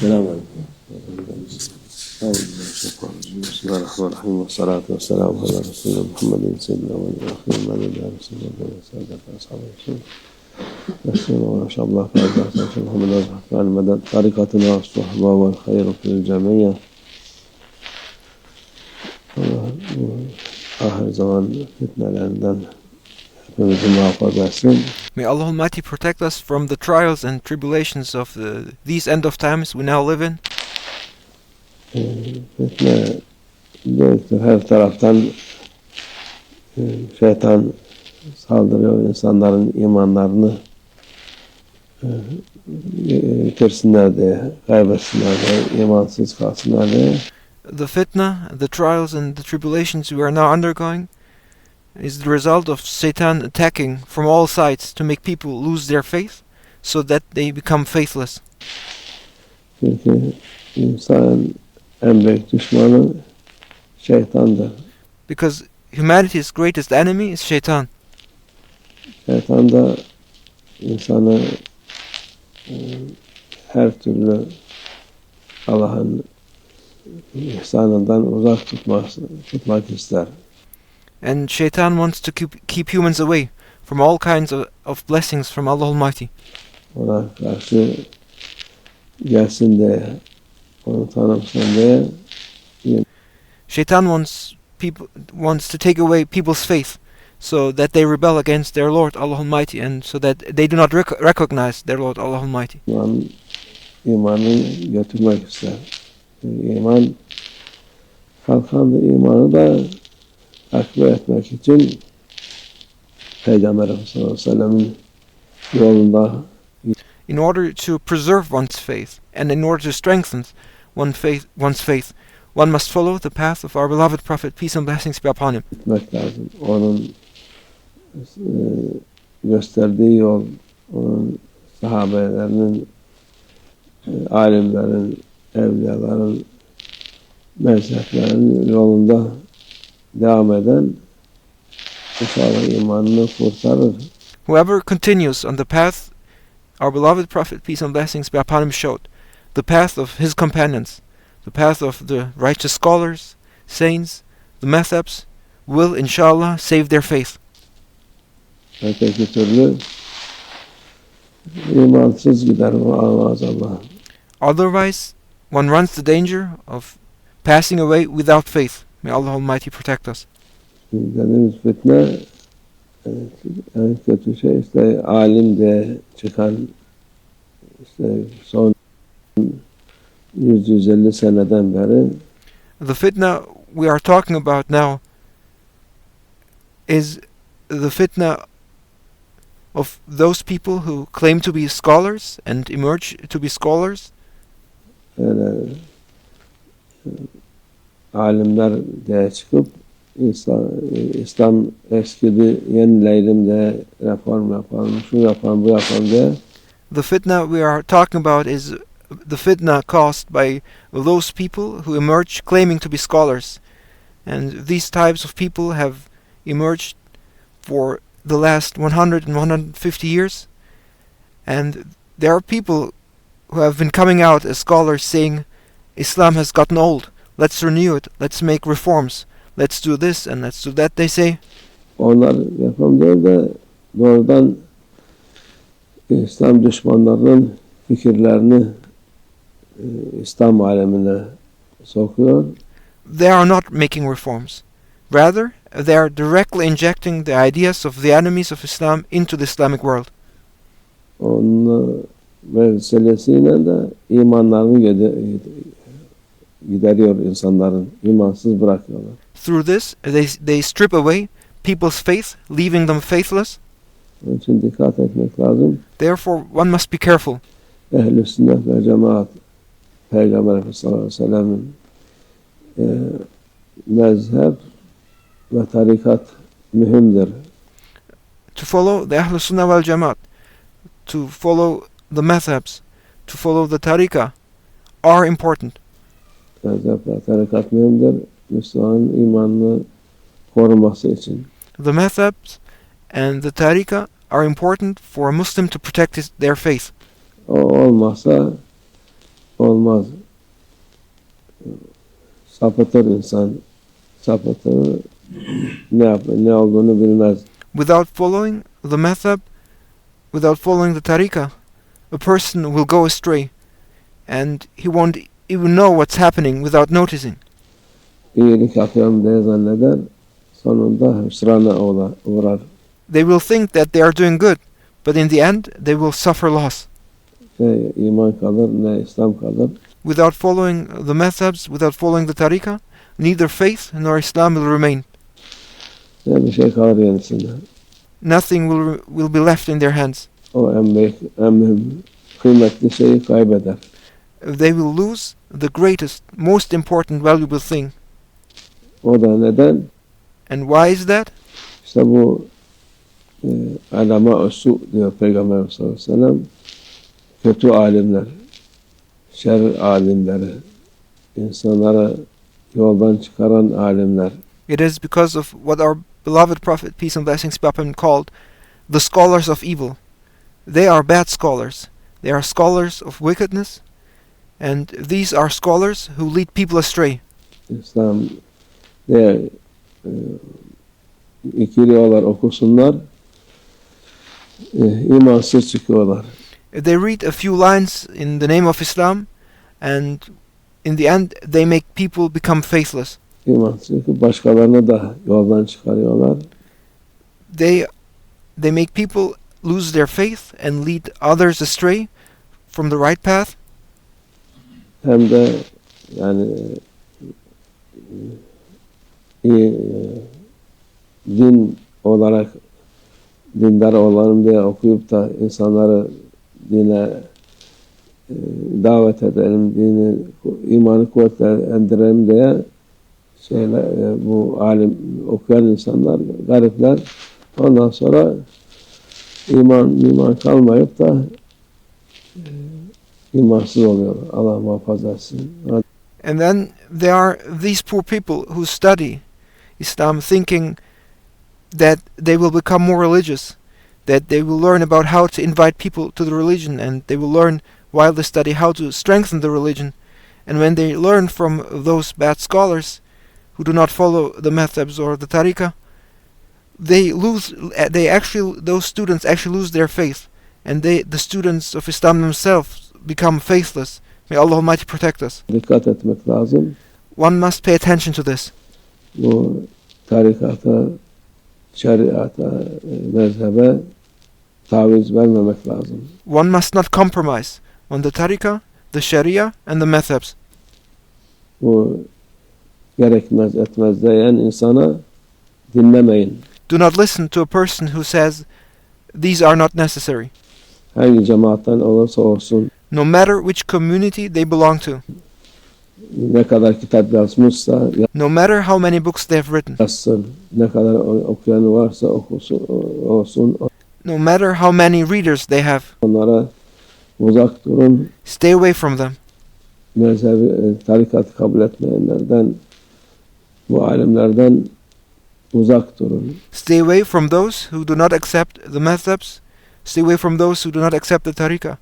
Selamünaleyküm. Bismillahirrahmanirrahim. Ve salatu ve selamu ala Resulü Muhammedin seyyidina ve aleyhi ve sellem ve saadet ashabı Resulü ve şallah fazla Muhammed Hakkani tarikatına suhba ve hayru fil cemiyye. Ahir zaman fitnelerinden hepimizi muhafaza etsin. May Allah Almighty protect us from the trials and tribulations of these end of times we now live in. Fitne büyüktür. Her taraftan şeytan saldırıyor, insanların imanlarını yitirsinler diye, kaybetsinler diye, imansız kalsınlar diye. The fitna, the trials and the tribulations we are now undergoing is the result of Satan attacking from all sides to make people lose their faith so that they become faithless. Çünkü insanın en büyük düşmanı şeytandır. Because humanity's greatest enemy is Shaitan. Şeytan da insanı her türlü Allah'ın ihsanından uzak tutmak ister. And Shaitan wants to keep humans away from all kinds of blessings from Allah Almighty. Ona karşı gelsin diye, onu tanımsın diye. Shaitan wants to take away people's faith so that they rebel against their Lord Allah Almighty and so that they do not recognize their Lord Allah Almighty. İmanı götürmek ister. İman, kalkan imanı da takviye etmek için Peygamber sallallahu aleyhi ve sellem'in yolunda. In order to preserve one's faith and in order to strengthen one's faith, one must follow the path of our beloved Prophet, peace and blessings be upon him. Gitmek lazım. Onun gösterdiği yol, onun sahabelerinin, alimlerin, evliyaların, mezheplerin yolunda devam eden inşallah imanını kurtarır. Whoever continues on the path our beloved Prophet, peace and blessings be upon him, showed, the path of his companions, the path of the righteous scholars, saints, the madhabs, will inshallah save their faith. Öteki türlü imansız gider maazallah. Otherwise, one runs the danger of passing away without faith. May Allah Almighty protect us. Dediğimiz fitne en kötü şey işte alim diye çıkan işte son 100-150 seneden beri. The fitna we are talking about now is the fitna of those people who claim to be scholars and emerge to be scholars. Öyle alimler diye çıkıp İslam eskidi, yenileyelim de reform yapalım, şu yapalım, bu yapalım diye. The fitna we are talking about is the fitna caused by those people who emerge claiming to be scholars. And these types of people have emerged for the last 100 and 150 years. And there are people who have been coming out as scholars saying, Islam has gotten old, let's renew it, let's make reforms. Let's do this and let's do that, they say. Onlar reform değil de doğrudan İslam düşmanlarının fikirlerini İslam alemine sokuyor. They are not making reforms. Rather, they are directly injecting the ideas of the enemies of Islam into the Islamic world. Onun vesilesiyle de imanlarını gideriyor insanların, imansız bırakıyorlar. Through this, they strip away people's faith, leaving them faithless. Onun için dikkat etmek lazım. Therefore, one must be careful. Ehl-i sünnet ve cemaat, Peygamber Efendimiz sallallahu aleyhi ve sellem'in mezhep ve tarikat mühimdir. To follow the Ahl Sunnah wal Jamaat, to follow the madhabs, to follow the tariqah are important. Mezhep ve tarikat mühimdir. Müslümanın imanını koruması için. The madhabs and the tariqah are important for a Muslim to protect their faith. O olmazsa olmaz. Sapıtır insan. Sapıtır. Ne olduğunu bilmez. Without following the madhab, without following the tariqah, a person will go astray, and he won't even know what's happening without noticing. İyilik yapıyorum diye zanneder. Sonunda hüsrana uğrar. They will think that they are doing good, but in the end they will suffer loss. Ne iman kalır, ne İslam kalır. Without following the madhabs, without following the tariqah, neither faith nor Islam will remain. Ne bir şey kalır yenisinde. Nothing will be left in their hands. O en büyük, en mühim, kıymetli şeyi kaybeder. They will lose the greatest, most important, valuable thing. O da neden? And why is that? İşte bu alama-ı diyor Peygamber sallallahu aleyhi ve sellem. Kötü alimler, şer alimleri, insanları yoldan çıkaran alimler. It is because of what our beloved Prophet, peace and blessings be upon him, called the scholars of evil. They are bad scholars. They are scholars of wickedness, and these are scholars who lead people astray. İslam diye ikiliyorlar, okusunlar, imansız çıkıyorlar. They read a few lines in the name of Islam, and in the end they make people become faithless. İmansız çıkıp başkalarını da yoldan çıkarıyorlar. They make people lose their faith and lead others astray from the right path. Hem de yani din olarak dindar olalım diye okuyup da insanları dine davet edelim, dini, imanı kuvvetlendirelim diye bu alim okuyan insanlar, garipler, ondan sonra iman kalmayıp da imansız oluyorlar. Allah muhafaza etsin. And then there are these poor people who study Islam thinking that they will become more religious, that they will learn about how to invite people to the religion, and they will learn while they study how to strengthen the religion. And when they learn from those bad scholars who do not follow the madhabs or the tariqah, those students actually lose their faith, and the students of Islam themselves become faithless. May Allah Almighty protect us. Dikkat etmek lazım. One must pay attention to this. Bu tarikata, şeriata, mezhebe taviz vermemek lazım. One must not compromise on the tariqah, the sharia, and the madhabs. Bu gerekmez etmez diyen insana dinlemeyin. Do not listen to a person who says these are not necessary, Hangi cemaatten olursa olsun, no matter which community they belong to, ne kadar kitap yazmışsa no matter how many books they have written, yazsın, ne kadar okuyanı varsa okusun, olsun, no matter how many readers they have. onlara uzak durun. Stay away from them. Mezhebi, tarikatı kabul etmeyenlerden, bu alimlerden uzak durun. Stay away from those who do not accept the madhabs. Stay away from those who do not accept the tariqah.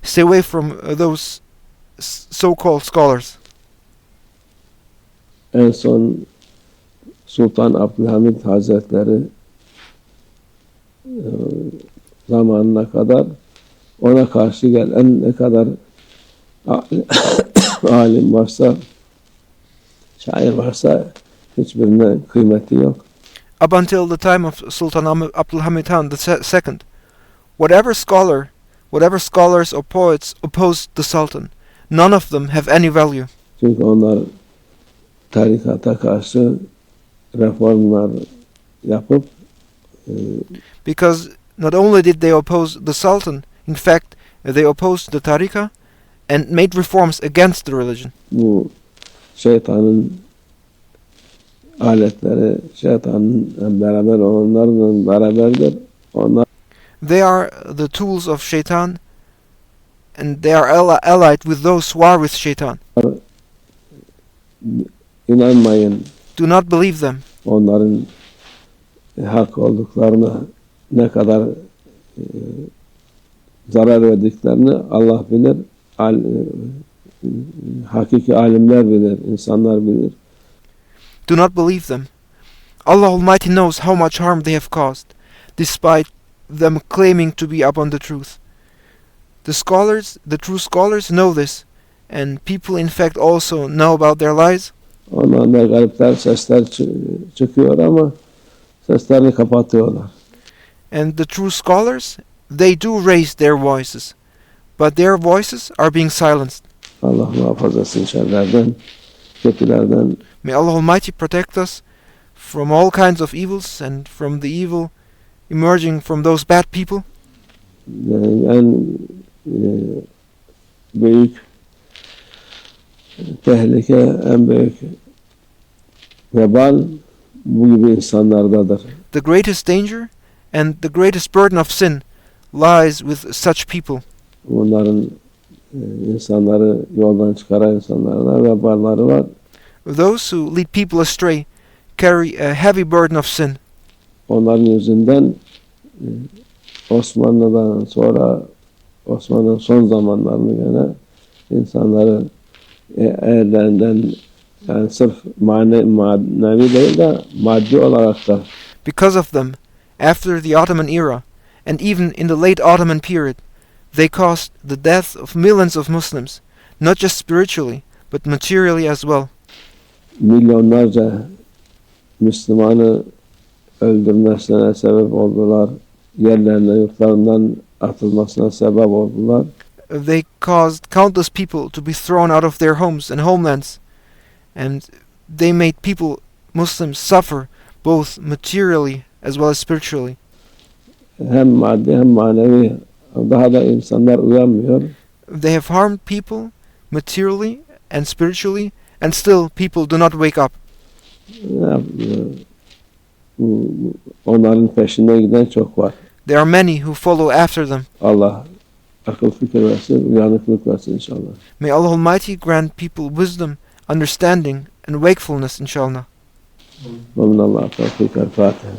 Stay away from those so-called scholars. En son Sultan Abdülhamid Hazretleri zamanına kadar ona karşı gelen ne kadar alim varsa, şair varsa hiçbirine kıymeti yok. Up until the time of Sultan Abdulhamid Han II, whatever scholars or poets opposed the Sultan, none of them have any value. Çünkü onlar tarikata karşı reformlar yapıp Because not only did they oppose the Sultan, in fact, they opposed the tariqah and made reforms against the religion. bu şeytanın aletleri, şeytanın beraber olanlarla beraberdir. Onlar They are the tools of shaitan, and they are allied with those who are with shaitan. inanmayın. Do not believe them. Onların hak olduklarını, ne kadar zarar verdiklerini Allah bilir. hakiki alimler bilir, insanlar bilir. Do not believe them. Allah Almighty knows how much harm they have caused, despite them claiming to be upon the truth. The scholars, the true scholars, know this, and people in fact also know about their lies. Ondan da garipler sesler çıkıyor ama seslerini kapatıyorlar. And the true scholars, they do raise their voices, but their voices are being silenced. Allah muhafaza etsin şerlerden, kötülerden. May Allah Almighty protect us from all kinds of evils and from the evil emerging from those bad people. En büyük tehlike, en büyük vebal bu gibi insanlardadır. The greatest danger and the greatest burden of sin lies with such people. Bunların insanları yoldan çıkaran insanlarla vebalları var. Those who lead people astray carry a heavy burden of sin. Onların yüzünden Osmanlı'dan sonra Osmanlı'nın son zamanlarını gene insanları ellerinden yani sırf manevi değil de maddi olarak da Because of them, after the Ottoman era, and even in the late Ottoman period, they caused the death of millions of Muslims, not just spiritually, but materially as well. milyonlarca Müslümanı öldürmesine sebep oldular. Yerlerine, yurtlarından atılmasına sebep oldular. They caused countless people to be thrown out of their homes and homelands, and they made people, Muslims, suffer both materially as well as spiritually. Hem maddi hem manevi. Daha da insanlar uyanmıyor. They have harmed people materially and spiritually, and still people do not wake up. Ne yapıyor? Onların peşinden giden çok var. There are many who follow after them. Allah akıl fikir versin, uyanıklık versin inşallah. May Allah Almighty grant people wisdom, understanding, and wakefulness, inshallah. Ve minallah tevfik el Fatiha.